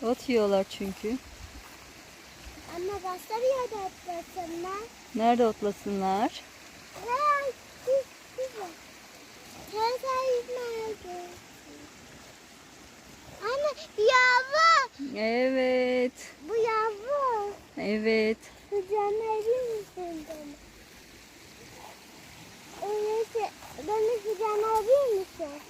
Ot yiyorlar çünkü. Ama başka bir yerde otlasınlar. Nerede otlasınlar? Hey, güzel. Sen sayılmaz. Anne, yavru. Evet. Bu yavru. Evet. Kucağına verir misin beni? Öyleyse beni kucağına verir misin?